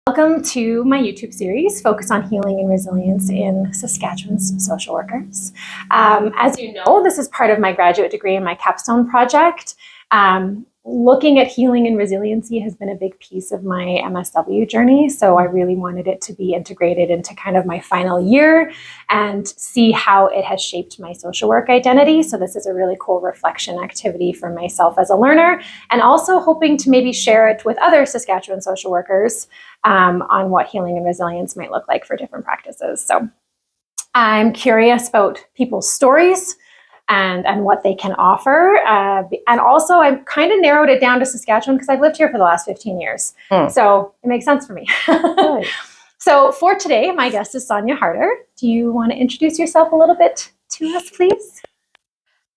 Welcome to my YouTube series, Focus on Healing and Resilience in Saskatchewan's Social Workers. As you know, this is part of my graduate degree in my Capstone Project. Looking at healing and resiliency has been a big piece of my MSW journey, so I really wanted it to be integrated into kind of my final year and see how it has shaped my social work identity. So this is a really cool reflection activity for myself as a learner, and also hoping to maybe share it with other Saskatchewan social workers on what healing and resilience might look like for different practices. So I'm curious about people's stories and what they can offer. And also I've kind of narrowed it down to Saskatchewan because I've lived here for the last 15 years. So it makes sense for me. Right. So for today, my guest is Sonja Harder. Do you want to introduce yourself a little bit to us, please?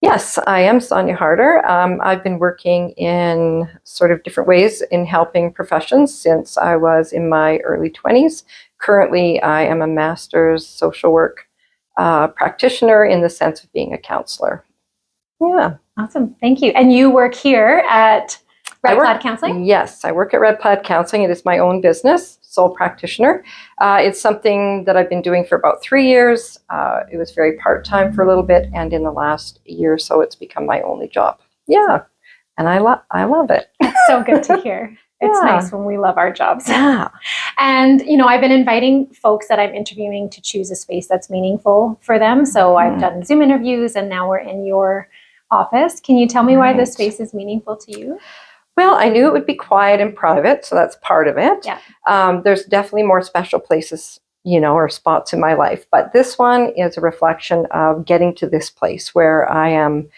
Yes, I am Sonja Harder. I've been working in sort of different ways in helping professions since I was in my early 20s. Currently, I am a master's social work practitioner in the sense of being a counselor. Yeah. Awesome. Thank you. And you work here at Red Plaid Counselling? Yes, I work at Red Plaid Counselling. It is my own business, sole practitioner. It's something that I've been doing for about 3 years. It was very part-time for a little bit, and in the last year or so, it's become my only job. Yeah, and I love it. It's so good to hear. It's nice when we love our jobs. Yeah. And, you know, I've been inviting folks that I'm interviewing to choose a space that's meaningful for them. So I've done Zoom interviews, and now we're in your office. Can you tell me why this space is meaningful to you? Well, I knew it would be quiet and private, so that's part of it. Yeah. There's definitely more special places, or spots in my life, but this one is a reflection of getting to this place where I am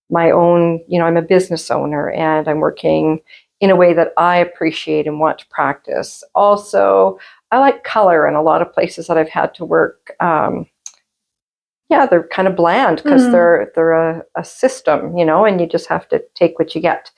my own, I'm a business owner and I'm working in a way that I appreciate and want to practice. Also, I like color, and a lot of places that I've had to work, they're kind of bland because they're a system, and you just have to take what you get.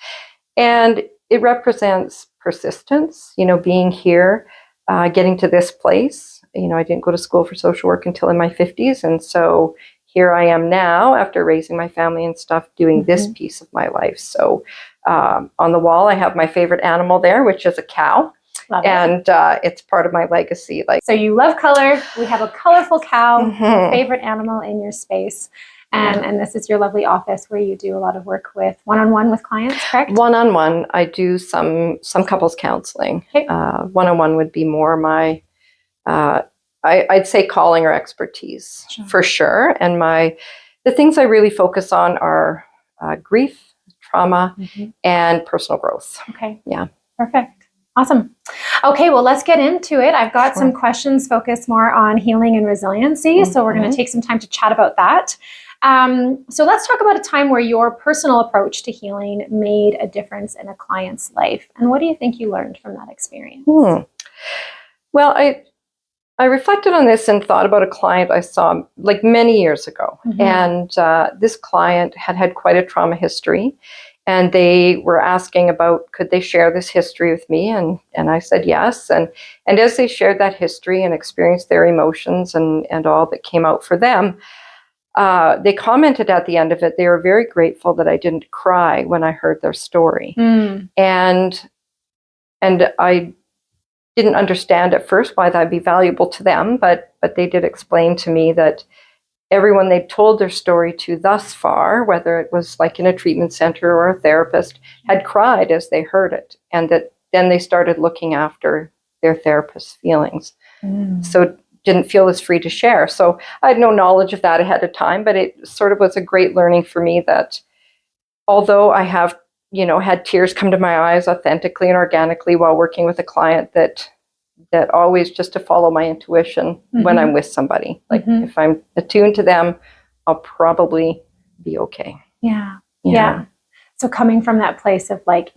And it represents persistence, being here, getting to this place. I didn't go to school for social work until in my 50s. And so here I am now after raising my family and stuff, doing this piece of my life. So on the wall, I have my favorite animal there, which is a cow. Love it. And it's part of my legacy. So you love color. We have a colorful cow, your favorite animal in your space. And this is your lovely office where you do a lot of work with one-on-one with clients, correct? One-on-one. I do some couples counseling. Okay. One-on-one would be more my, I'd say calling or expertise for sure. And the things I really focus on are grief, trauma, and personal growth. Okay. Yeah. Perfect. Awesome. Okay, well, let's get into it. I've got some questions focused more on healing and resiliency. So we're going to take some time to chat about that. So let's talk about a time where your personal approach to healing made a difference in a client's life. And what do you think you learned from that experience? Well, I reflected on this and thought about a client I saw like many years ago. And this client had quite a trauma history. And they were asking about, could they share this history with me? And I said yes. And as they shared that history and experienced their emotions and all that came out for them, they commented at the end of it, they were very grateful that I didn't cry when I heard their story. And I didn't understand at first why that'd be valuable to them, but they did explain to me that everyone they'd told their story to thus far, whether it was like in a treatment center or a therapist, had cried as they heard it. And that then they started looking after their therapist's feelings. So didn't feel as free to share. So I had no knowledge of that ahead of time, but it sort of was a great learning for me that although I have, had tears come to my eyes authentically and organically while working with a client, that always just to follow my intuition when I'm with somebody. Like if I'm attuned to them, I'll probably be okay. Yeah. So coming from that place of like,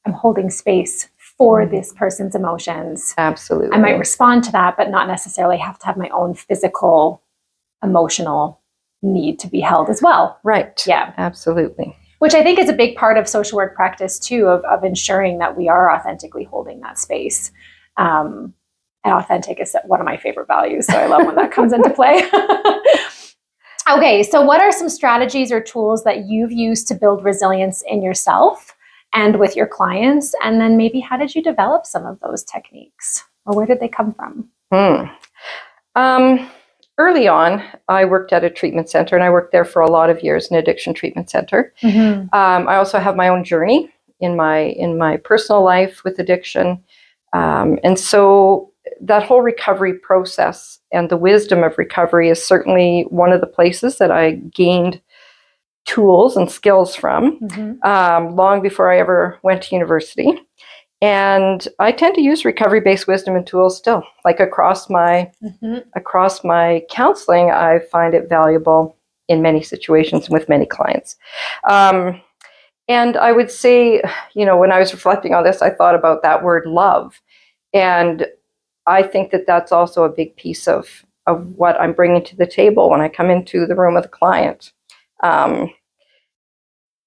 I'm holding space for this person's emotions. Absolutely. I might respond to that, but not necessarily have to have my own physical, emotional need to be held as well. Right. Yeah. Absolutely. Which I think is a big part of social work practice too, of ensuring that we are authentically holding that space. And authentic is one of my favorite values. So I love when that comes into play. Okay, so what are some strategies or tools that you've used to build resilience in yourself and with your clients? And then maybe how did you develop some of those techniques? or where did they come from? Early on, I worked at a treatment center, and I worked there for a lot of years, an addiction treatment center. I also have my own journey in my personal life with addiction, and so that whole recovery process and the wisdom of recovery is certainly one of the places that I gained tools and skills from long before I ever went to university. And I tend to use recovery-based wisdom and tools still. Like across my counseling, I find it valuable in many situations with many clients. And I would say, when I was reflecting on this, I thought about that word love. And I think that that's also a big piece of what I'm bringing to the table when I come into the room with a client.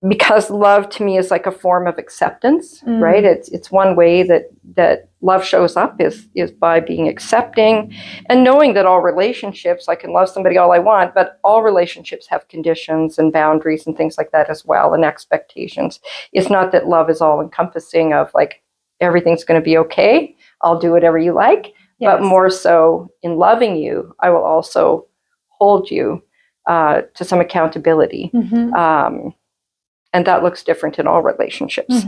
Because love to me is like a form of acceptance, right? It's one way that love shows up is by being accepting and knowing that all relationships, I can love somebody all I want, but all relationships have conditions and boundaries and things like that as well, and expectations. It's not that love is all encompassing of like, everything's going to be okay, I'll do whatever you like, but more so in loving you, I will also hold you to some accountability. And that looks different in all relationships.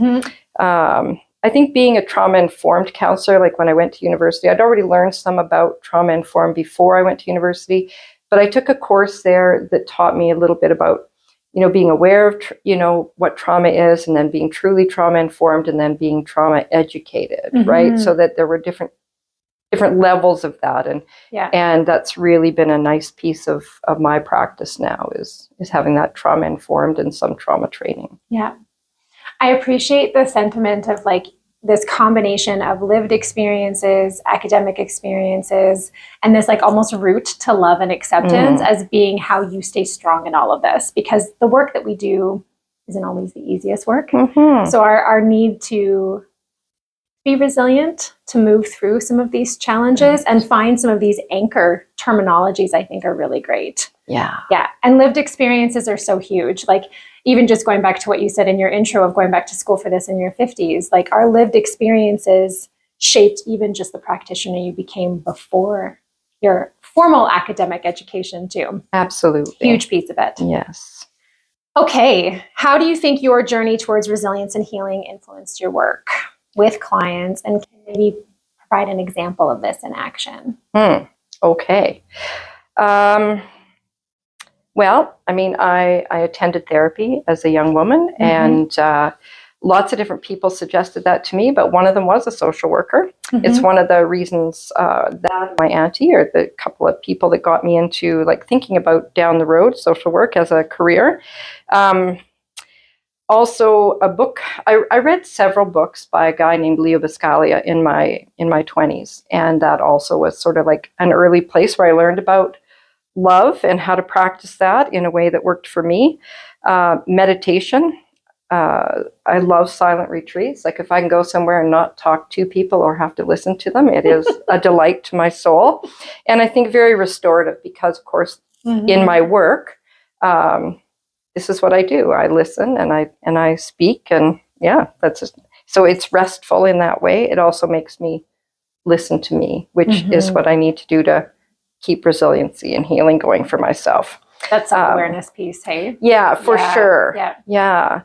I think being a trauma-informed counselor, like when I went to university, I'd already learned some about trauma-informed before I went to university, but I took a course there that taught me a little bit about, being aware of, what trauma is, and then being truly trauma-informed, and then being trauma-educated, right? So that there were different levels of that, and that's really been a nice piece of my practice now is having that trauma informed and some trauma training. Yeah, I appreciate the sentiment of like this combination of lived experiences, academic experiences, and this like almost route to love and acceptance as being how you stay strong in all of this, because the work that we do isn't always the easiest work. So our need to be resilient, to move through some of these challenges and find some of these anchor terminologies, I think are really great. Yeah. And lived experiences are so huge. Like even just going back to what you said in your intro of going back to school for this in your 50s, like our lived experiences shaped even just the practitioner you became before your formal academic education too. Absolutely. Huge piece of it. Yes. Okay. How do you think your journey towards resilience and healing influenced your work with clients, and can maybe provide an example of this in action? Okay. Well, I mean, I attended therapy as a young woman, and lots of different people suggested that to me, but one of them was a social worker. It's one of the reasons that my auntie, or the couple of people that got me into like thinking about down the road social work as a career. Also, a book. I read several books by a guy named Leo Biscaglia in my 20s, and that also was sort of like an early place where I learned about love and how to practice that in a way that worked for me. Meditation. I love silent retreats. Like if I can go somewhere and not talk to people or have to listen to them, it is a delight to my soul, and I think very restorative because, of course, in my work. This is what I do. I listen and I speak, and that's just, so it's restful in that way. It also makes me listen to me, which is what I need to do to keep resiliency and healing going for myself. That self-awareness piece, hey? Yeah, for sure. Yeah.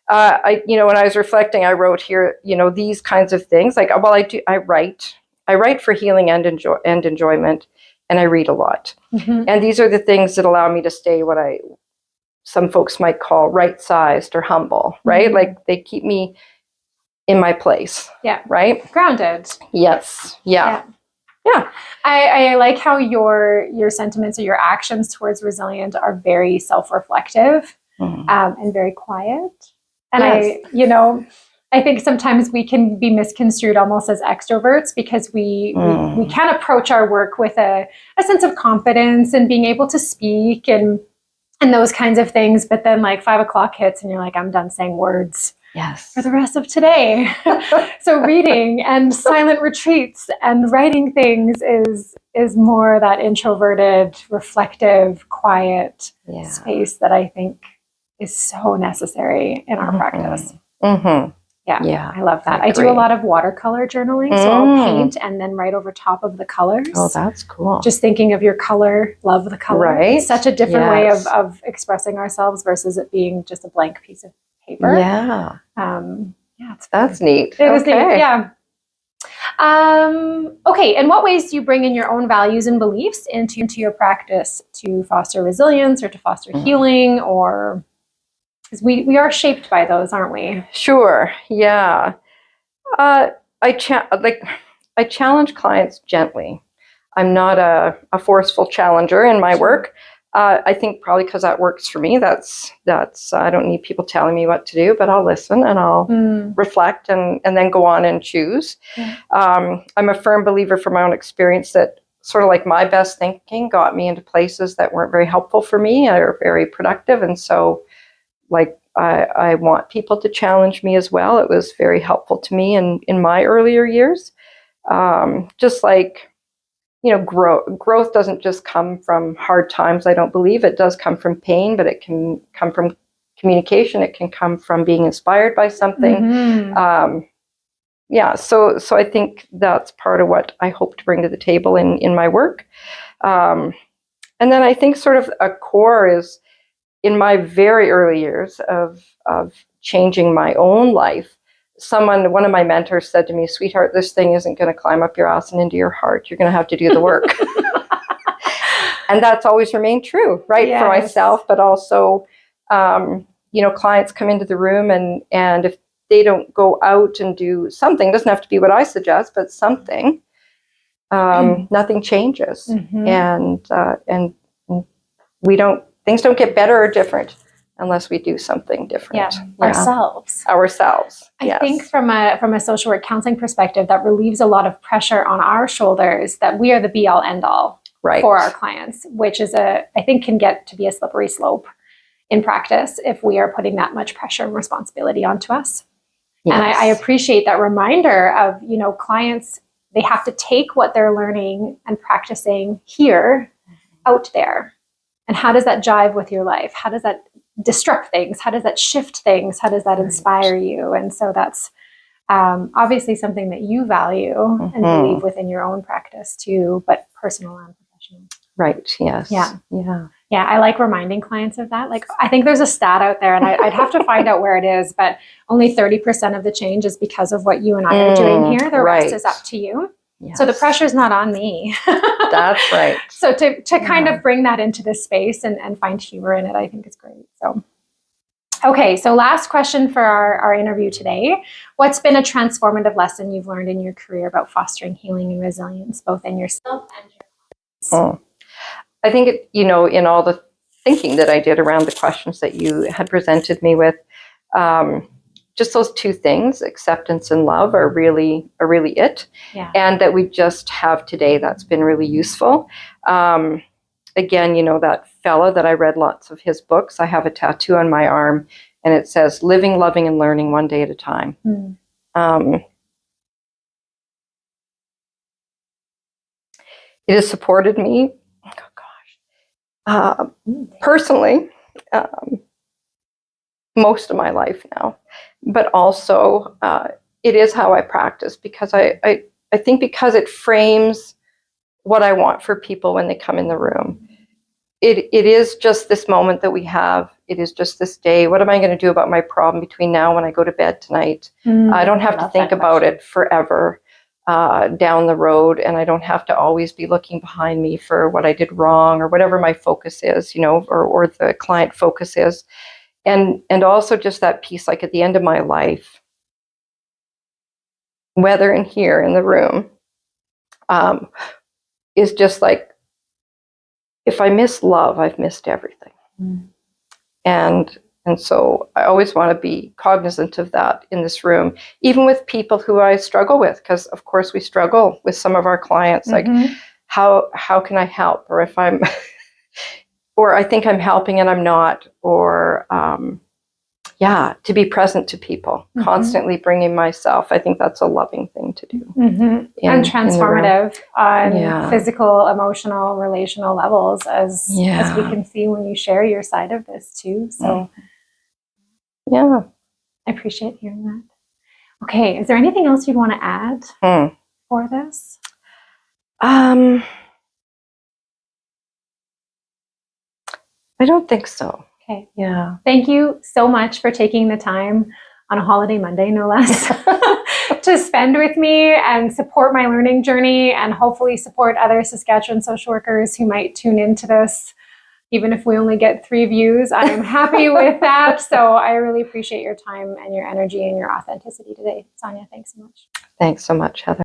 When I was reflecting, I wrote here, these kinds of things. Like, well, I write for healing and enjoyment, and I read a lot. And these are the things that allow me to stay some folks might call right-sized or humble, right? Like they keep me in my place. Yeah. Right? Grounded. Yes. Yeah. I like how your sentiments or your actions towards resilience are very self-reflective and very quiet. And I think sometimes we can be misconstrued almost as extroverts because we can approach our work with a sense of confidence and being able to speak and those kinds of things. But then like 5 o'clock hits and you're like, I'm done saying words for the rest of today. So reading and silent retreats and writing things is more that introverted, reflective, quiet space that I think is so necessary in our practice. Yeah, I love that. I do agree. a lot of watercolor journaling, so I'll paint and then write over top of the colors. Oh, that's cool. Just thinking of your color, love the color. Right. It's such a different way of expressing ourselves versus it being just a blank piece of paper. Yeah. That's neat. It is neat, yeah. Okay, in what ways do you bring in your own values and beliefs into your practice to foster resilience or to foster healing, or because we are shaped by those, aren't we? Sure. Yeah. I challenge clients gently. I'm not a forceful challenger in my work. I think probably because that works for me. That's I don't need people telling me what to do, but I'll listen and I'll reflect and then go on and choose. Yeah. I'm a firm believer from my own experience that sort of like my best thinking got me into places that weren't very helpful for me or very productive. And so like I want people to challenge me as well. It was very helpful to me in my earlier years. Just like, growth doesn't just come from hard times. I don't believe it does come from pain, but it can come from communication. It can come from being inspired by something. So I think that's part of what I hope to bring to the table in my work. And then I think sort of a core is in my very early years of changing my own life. One of my mentors said to me, "Sweetheart, this thing isn't going to climb up your ass and into your heart. You're going to have to do the work." And that's always remained true, right? Yes. For myself, but also, clients come into the room and if they don't go out and do something, it doesn't have to be what I suggest, but something, nothing changes. And things don't get better or different unless we do something different. Ourselves. I think from a social work counseling perspective, that relieves a lot of pressure on our shoulders that we are the be all end all for our clients, which is I think can get to be a slippery slope in practice if we are putting that much pressure and responsibility onto us. Yes. And I appreciate that reminder of, clients, they have to take what they're learning and practicing here out there. And how does that jive with your life? How does that disrupt things? How does that shift things? How does that inspire you? And so that's obviously something that you value and believe within your own practice too, but personal and professional. Right. Yes. Yeah. I like reminding clients of that. Like, I think there's a stat out there and I'd have to find out where it is, but only 30% of the change is because of what you and I are doing here. The rest is up to you. Yes. So the pressure's not on me. That's right. So to kind of bring that into this space and find humor in it, I think is great. So, okay. So last question for our interview today. What's been a transformative lesson you've learned in your career about fostering healing and resilience, both in yourself and your clients? I think, in all the thinking that I did around the questions that you had presented me with, just those two things, acceptance and love, are really it. Yeah. And that we just have today, that's been really useful. Again, that fella that I read lots of his books, I have a tattoo on my arm and it says, "Living, loving, and learning one day at a time." It has supported me, personally, most of my life now, but also it is how I practice, because I think because it frames what I want for people when they come in the room. It is just this moment that we have. It is just this day. What am I going to do about my problem between now and when I go to bed tonight? I don't have to think about it forever down the road, and I don't have to always be looking behind me for what I did wrong or whatever my focus is, or the client focus is. And also just that piece, like at the end of my life, whether in here in the room, is just like, if I miss love, I've missed everything. And so I always want to be cognizant of that in this room, even with people who I struggle with, because of course we struggle with some of our clients. Like, how can I help? Or if I'm, or I think I'm helping and I'm not, or to be present to people, constantly bringing myself. I think that's a loving thing to do. And transformative on physical, emotional, relational levels, as we can see when you share your side of this too. So I appreciate hearing that. Okay, is there anything else you'd want to add for this? I don't think so. Okay. Yeah. Thank you so much for taking the time on a holiday Monday, no less, to spend with me and support my learning journey and hopefully support other Saskatchewan social workers who might tune into this. Even if we only get 3 views, I'm happy with that. So I really appreciate your time and your energy and your authenticity today. Sonja, thanks so much. Thanks so much, Heather.